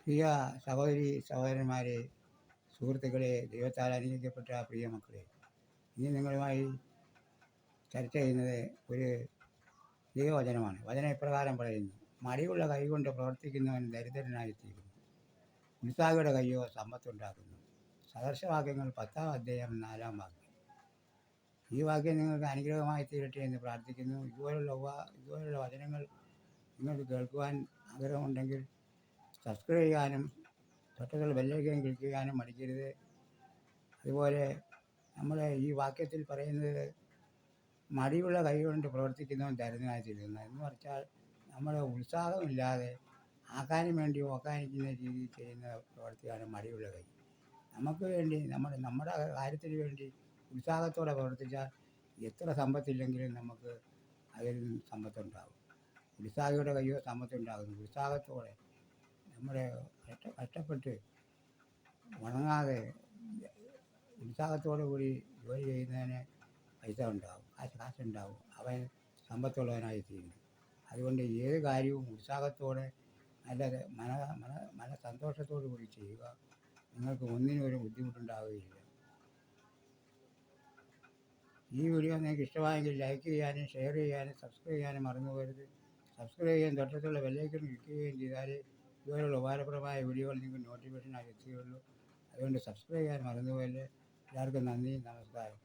പ്രിയ സഹോദരി സഹോദരന്മാരെ, സുഹൃത്തുക്കളെ, ദൈവത്താൽ അനുഗ്രഹിക്കപ്പെട്ട പ്രിയ മക്കളെ, ഇനി നിങ്ങളുമായി ചർച്ച ചെയ്യുന്നത് ഒരു ദൈവവചനമാണ്. വചനം ഇപ്രകാരം പറയുന്നു: മടിയുള്ള കൈകൊണ്ട് പ്രവർത്തിക്കുന്നവൻ ദരിദ്രനായിത്തീരുന്നു, ഉത്സാഹിയുടെ കൈയോ സമ്പത്തുണ്ടാക്കുന്നു. സദർശവാക്യങ്ങൾ 10-ാം അധ്യായം 4-ാം വാക്യം. ഈ വാക്യം നിങ്ങൾക്ക് അനുഗ്രഹമായി തീരട്ടെ എന്ന് പ്രാർത്ഥിക്കുന്നു. ഇതുപോലുള്ള വചനങ്ങൾ നിങ്ങൾക്ക് കേൾക്കുവാൻ ആഗ്രഹമുണ്ടെങ്കിൽ സബ്സ്ക്രൈബ് ചെയ്യാനും തൊട്ടടുത്തുള്ള ബെല്ലൈക്കൻ ക്ലിക്ക് ചെയ്യാനും മടിക്കരുത്. അതുപോലെ നമ്മളെ ഈ വാക്യത്തിൽ പറയുന്നത് മടിയുള്ള കൈകൊണ്ട് പ്രവർത്തിക്കുന്നവൻ ദരിദ്രനായി തീരുന്നു എന്ന് പറഞ്ഞാൽ നമ്മുടെ ഉത്സാഹമില്ലാതെ ആക്കാനും വേണ്ടി ഓക്കാനിക്കുന്ന രീതിയിൽ ചെയ്യുന്ന പ്രവൃത്തിയാണ് മടിയുള്ള കൈ. നമുക്ക് വേണ്ടി നമ്മുടെ കാര്യത്തിന് വേണ്ടി ഉത്സാഹത്തോടെ പ്രവർത്തിച്ചാൽ എത്ര സമ്പത്തില്ലെങ്കിലും നമുക്ക് അതിൽ സമ്പത്തുണ്ടാകും. ഉത്സാഹിയുടെ കയ്യോ സമ്പത്തുണ്ടാകുന്നു. ഉത്സാഹത്തോടെ നമ്മുടെ കഷ്ടപ്പെട്ട് ഉണങ്ങാതെ ഉത്സാഹത്തോടു കൂടി ജോലി ചെയ്യുന്നതിന് പൈസ ഉണ്ടാകും, കാശുണ്ടാകും, അവൻ സമ്പത്തുള്ളവനായി തീരുന്നു. അതുകൊണ്ട് ഏത് കാര്യവും ഉത്സാഹത്തോടെ നല്ല മനസന്തോഷത്തോടു കൂടി ചെയ്യുക. നിങ്ങൾക്ക് ഒന്നിനും ഒരു ബുദ്ധിമുട്ടുണ്ടാവുകയില്ല. ഈ വീഡിയോ നിങ്ങൾക്ക് ഇഷ്ടമായെങ്കിൽ ലൈക്ക് ചെയ്യാനും ഷെയർ ചെയ്യാനും സബ്സ്ക്രൈബ് ചെയ്യാനും മറന്നു പോകരുത്. സബ്സ്ക്രൈബ് ചെയ്യാൻ തൊട്ടടുത്തുള്ള ബെല്ലൈക്കൺ ക്ലിക്ക് ചെയ്യുകയും ചെയ്താൽ ഇതുപോലുള്ള ഉപകാരപ്രദമായ വീഡിയോകൾ നിങ്ങൾക്ക് നോട്ടിഫിക്കേഷനായി എത്തുകയുള്ളൂ. അതുകൊണ്ട് സബ്സ്ക്രൈബ് ചെയ്യാൻ മറന്നു പോകല്ലേ. എല്ലാവർക്കും നന്ദി, നമസ്കാരം.